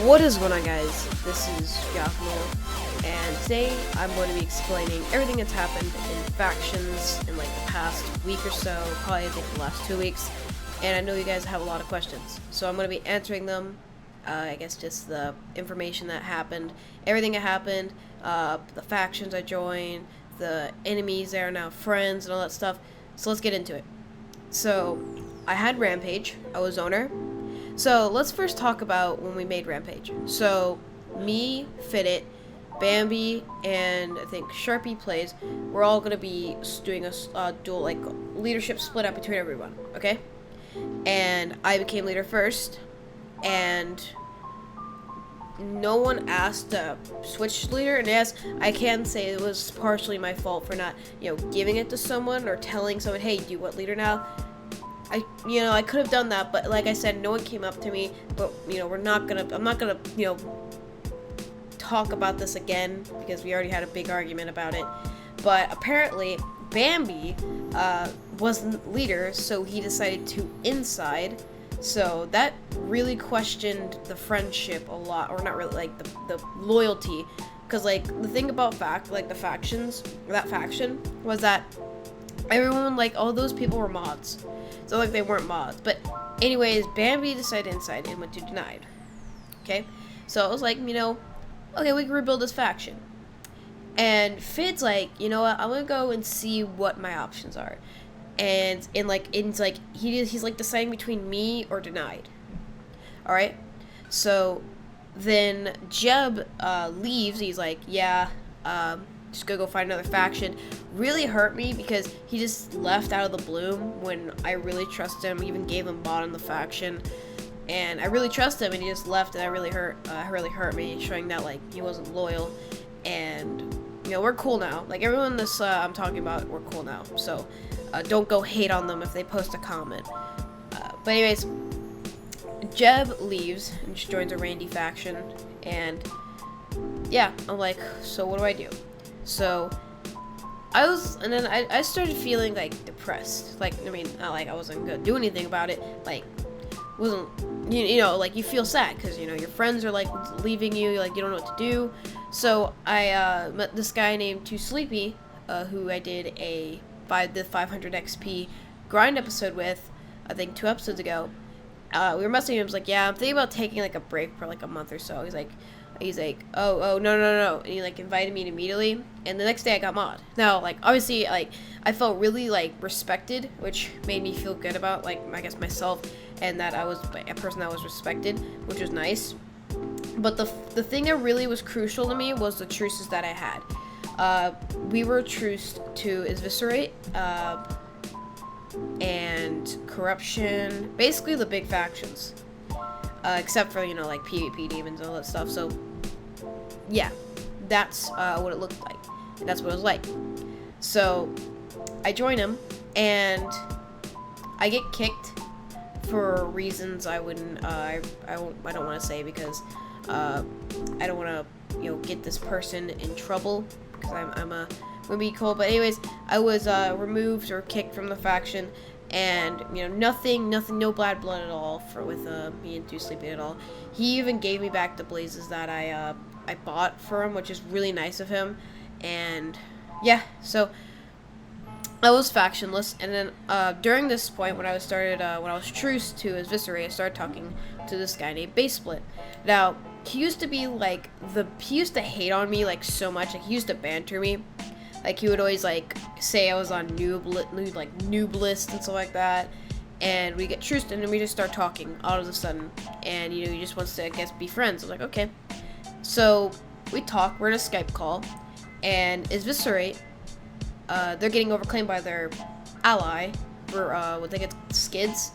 What is going on, guys? This is Jagnole, and today I'm going to be explaining everything that's happened in factions in like the past week or so, probably I think the last 2 weeks, and I know you guys have a lot of questions, so I'm going to be answering them. I guess just the information that happened, everything that happened, the factions I joined, the enemies that are now friends, and all that stuff. So let's get into it. So I had Rampage, I was owner. So let's first talk about when we made Rampage. So me, Fittit, Bambi, and I think Sharpie plays. We're all gonna be doing a dual like leadership split up between everyone. Okay, and I became leader first, and no one asked to switch leader. And yes, I can say it was partially my fault for not, giving it to someone or telling someone, hey, do you want leader now? I could have done that, but like I said, no one came up to me. But I'm not gonna talk about this again because we already had a big argument about it. But apparently Bambi wasn't leader, so he decided to inside. So that really questioned the friendship a lot, or not really, like the loyalty, because like the thing about the factions, that faction was that everyone, like, all those people were mods. So, like, they weren't mods. But, anyways, Bambi decided inside and went to denied. Okay? So, I was like, okay, we can rebuild this faction. And Fid's like, you know what, I'm gonna go and see what my options are. And, he's like deciding between me or denied. Alright? So, then Jeb leaves. He's like, yeah, just gonna go find another faction. Really hurt me because he just left out of the blue when I really trusted him. Even gave him bot in the faction, and I really trust him, and he just left, and that really hurt me, showing that like he wasn't loyal. And we're cool now. Like everyone this I'm talking about, we're cool now. So don't go hate on them if they post a comment. But anyways, Jeb leaves and just joins a Randy faction, and yeah, I'm like, so what do I do? So I started feeling like depressed. Like, I mean, not like I wasn't gonna do anything about it. Like, wasn't, like you feel sad because your friends are like leaving you. Like, you don't know what to do. So I met this guy named Too Sleepy, who I did the 500 XP grind episode with, I think 2 episodes ago. We were messaging him. I was like, yeah, I'm thinking about taking like a break for like a month or so. He's like, oh, no. And he like invited me immediately. And the next day I got mod. Now, like, obviously, like, I felt really like respected, which made me feel good about, like, I guess myself, and that I was a person that was respected, which was nice. But the thing that really was crucial to me was the truces that I had. We were truced to Eviscerate, and Corruption, basically the big factions. Except for, like PvP demons and all that stuff. So, yeah, that's what it looked like. And that's what it was like. So, I join him, and I get kicked for reasons I wouldn't, I don't want to say, because I don't want to, get this person in trouble, because I'm gonna be cool. But anyways, I was removed or kicked from the faction. And nothing, no bad blood at all with me and Too Sleepy at all. He even gave me back the blazes that I bought for him, which is really nice of him. And yeah, so I was factionless. And then during this point, when I was truced to Eviscerate, I started talking to this guy named Base Split. Now, he used to be like he used to hate on me like so much. Like, he used to banter me. Like, he would always, like, say I was on noob list and stuff like that. And we get truced, and then we just start talking all of a sudden. And, he just wants to, I guess, be friends. I was like, okay. So, we talk. We're in a Skype call. And Eviscerate, they're getting overclaimed by their ally for, what they get, skids.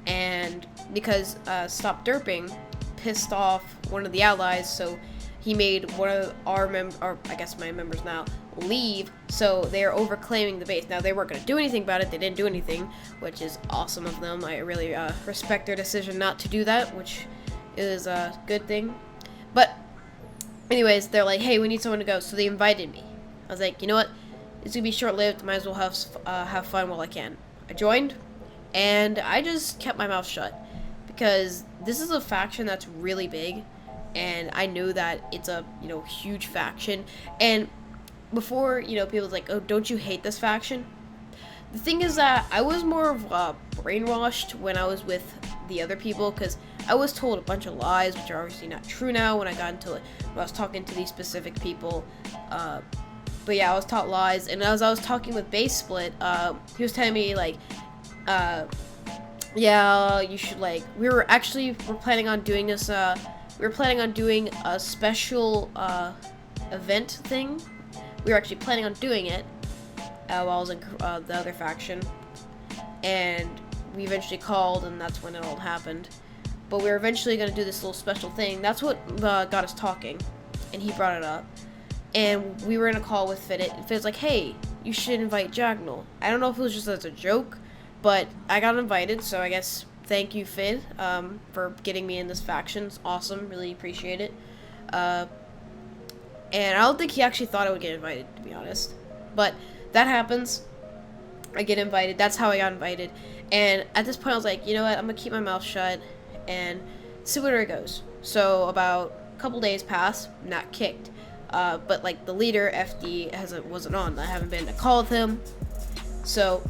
And because Stop Derping pissed off one of the allies, so he made one of our my members now, leave, so they're overclaiming the base. Now, they weren't going to do anything about it. They didn't do anything, which is awesome of them. I really respect their decision not to do that, which is a good thing. But anyways, they're like, hey, we need someone to go, so they invited me. I was like, you know what, it's going to be short-lived. Might as well have fun while I can. I joined, and I just kept my mouth shut, because this is a faction that's really big, and I know that it's a, you know, huge faction. And before, you know, people was like, oh, don't you hate this faction? The thing is that I was more of brainwashed when I was with the other people, because I was told a bunch of lies, which are obviously not true now when I got into it, when I was talking to these specific people. But yeah, I was taught lies, and as I was talking with Base Split, he was telling me, like, yeah, you should, like, we're planning on doing this, we were planning on doing a special, event thing. We were actually planning on doing it, while I was in, the other faction, and we eventually called, and that's when it all happened. But we were eventually going to do this little special thing. That's what, got us talking, and he brought it up. And we were in a call with Fidit, and Fidit's like, hey, you should invite Jagnole. I don't know if it was just as a joke, but I got invited, so I guess thank you, Fid, for getting me in this faction. It's awesome, really appreciate it. And I don't think he actually thought I would get invited, to be honest. But that happens. I get invited. That's how I got invited. And at this point, I was like, you know what, I'm going to keep my mouth shut and see where it goes. So about a couple days pass, not kicked. But like the leader, FD, wasn't on. I haven't been in a call with him. So,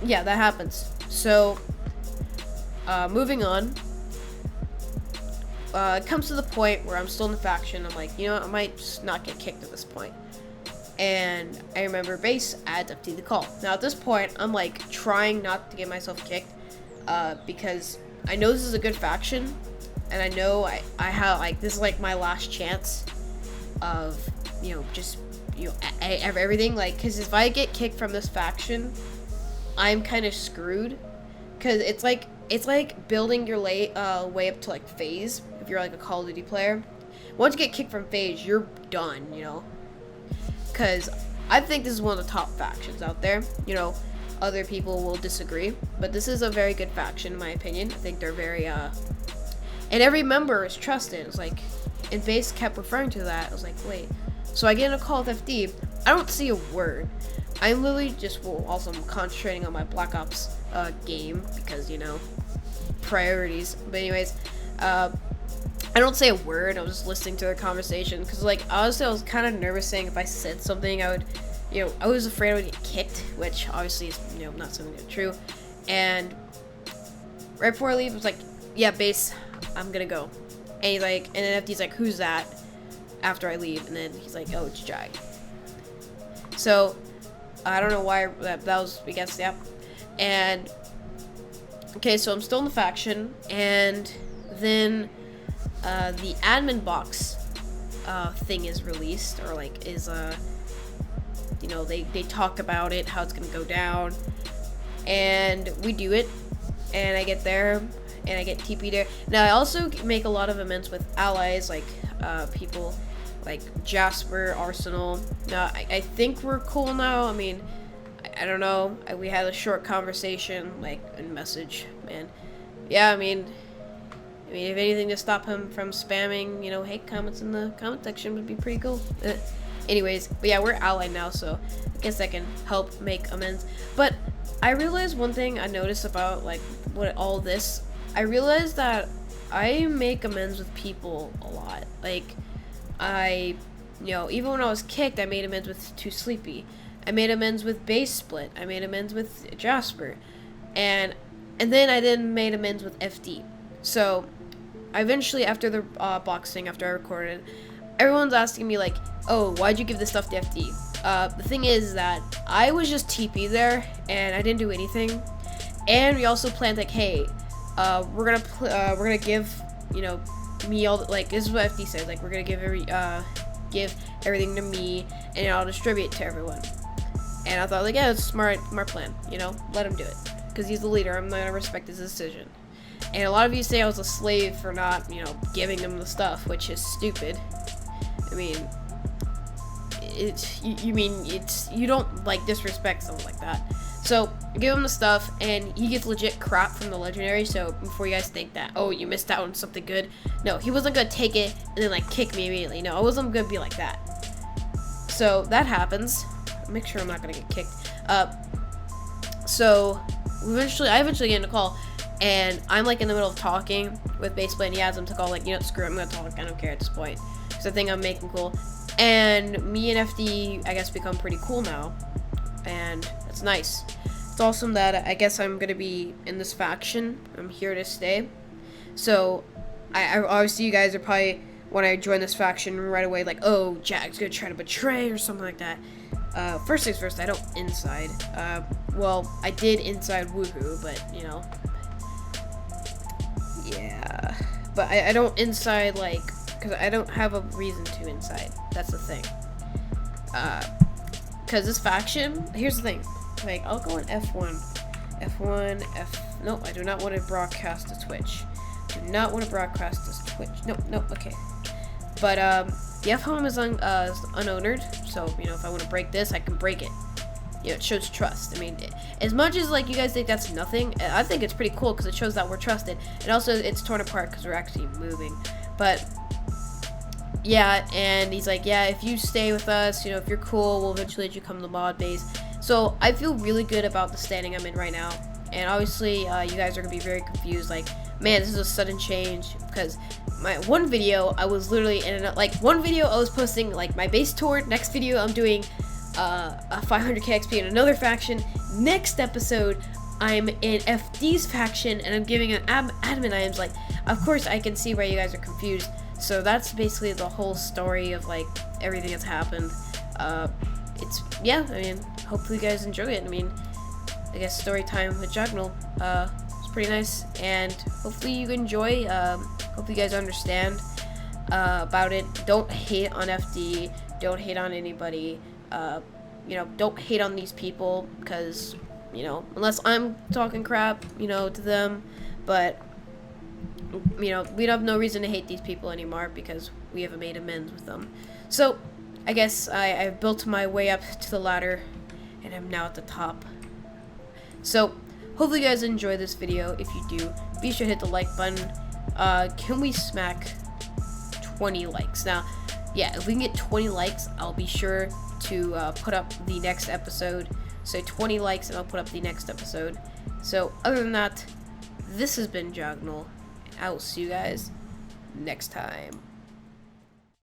yeah, that happens. So, moving on. It comes to the point where I'm still in the faction. I'm like, you know what, I might just not get kicked at this point. And I remember Base adds FD the call. Now at this point, I'm like trying not to get myself kicked, because I know this is a good faction, and I know I have, like, this is like my last chance of, you know, just, you know, everything, like, because if I get kicked from this faction, I'm kind of screwed, because it's like building your way up to, like, phase, if you're like a Call of Duty player. Once you get kicked from phase, you're done, you know, because I think this is one of the top factions out there. You know, other people will disagree, but this is a very good faction in my opinion. I think they're very and every member is trusted. It's like, and Base kept referring to that. I was like, wait. So I get in a call with FD. I don't see a word. I'm literally just, well, also I'm concentrating on my Black Ops game, because, you know, priorities. But anyways, I don't say a word. I was just listening to their conversation, because, like, honestly, I was kind of nervous saying if I said something, I would, you know, I was afraid I would get kicked, which obviously is, you know, not something that's true. And right before I leave, I was like, yeah, Base, I'm gonna go. And he's like, and then FD's like, who's that? After I leave, and then he's like, oh, it's Jag. So I don't know why that was, I guess, yeah. And okay, so I'm still in the faction, and then the admin box thing is released, or like is you know, they talk about it, how it's gonna go down, and we do it, and I get there, and I get TP'd there. Now I also make a lot of amends with allies, like people like Jasper, Arsenal. Now I think we're cool now. I mean, I don't know. We had a short conversation, like, in message, man. Yeah, I mean, if anything to stop him from spamming, you know, hate comments in the comment section would be pretty cool. Anyways, but yeah, we're allied now, so I guess I can help make amends. But I realized one thing I noticed about, like, what all this, I realized that I make amends with people a lot. Like, you know, even when I was kicked, I made amends with Too Sleepy. I made amends with Base Split. I made amends with Jasper. And then I made amends with FD. So, eventually, after the boxing, after I recorded, everyone's asking me, like, oh, why'd you give this stuff to FD? The thing is that I was just TP there, and I didn't do anything. And we also planned, like, hey, we're gonna give, you know, me all the, like, this is what FD said, like, we're gonna give everything to me, and I'll distribute it to everyone. And I thought, like, yeah, it's a smart plan, you know, let him do it, because he's the leader. I'm gonna respect his decision. And a lot of you say I was a slave for not, you know, giving him the stuff, which is stupid. I mean, you don't, like, disrespect someone like that. So I give him the stuff, and he gets legit crap from the legendary. So before you guys think that, oh, you missed out on something good, no, he wasn't gonna take it and then, like, kick me immediately. No, I wasn't gonna be like that. So that happens. Make sure I'm not gonna get kicked. So I eventually get in a call, and I'm like in the middle of talking with basically, and he has him to call like, you know, screw it, I'm gonna talk, I don't care at this point, because I think I'm making cool. And me and FD, I guess, become pretty cool now, and it's nice. It's awesome that I guess I'm gonna be in this faction. I'm here to stay. So I obviously, you guys are probably, when I join this faction right away, like, oh, Jack's gonna try to betray or something like that. First things first, I don't inside. Well, I did inside Woohoo, but, you know, yeah. But I don't inside, like, because I don't have a reason to inside. That's the thing. Because this faction, here's the thing. Like, I'll go on F1. Nope, I do not want to broadcast to Twitch. Do not want to broadcast to Twitch. Nope, okay. But, the F-home is unownered, so, you know, if I want to break this, I can break it. You know, it shows trust. I mean, as much as, like, you guys think that's nothing, I think it's pretty cool because it shows that we're trusted. And also, it's torn apart because we're actually moving. But, yeah, and he's like, yeah, if you stay with us, you know, if you're cool, we'll eventually let you come to the mod base. So, I feel really good about the standing I'm in right now. And obviously, you guys are going to be very confused, like, man, this is a sudden change, because my one video, I was literally in like, one video I was posting, like, my base tour, next video I'm doing a 500k XP in another faction, next episode, I'm in FD's faction, and I'm giving an admin items, like, of course, I can see why you guys are confused, so that's basically the whole story of, like, everything that's happened. Yeah, I mean, hopefully you guys enjoy it. I mean, I guess story time with Jagnole, it's pretty nice, and hopefully you enjoy. Hopefully you guys understand about it. Don't hate on FD. Don't hate on anybody. You know, don't hate on these people, because, you know, unless I'm talking crap, you know, to them, but, you know, we have no reason to hate these people anymore because we haven't made amends with them. So, I guess I've built my way up to the ladder, and I'm now at the top. So, hopefully you guys enjoy this video. If you do, be sure to hit the like button. Can we smack 20 likes? Now, yeah, if we can get 20 likes, I'll be sure to put up the next episode. So 20 likes and I'll put up the next episode. So, other than that, this has been Jagnole. I will see you guys next time.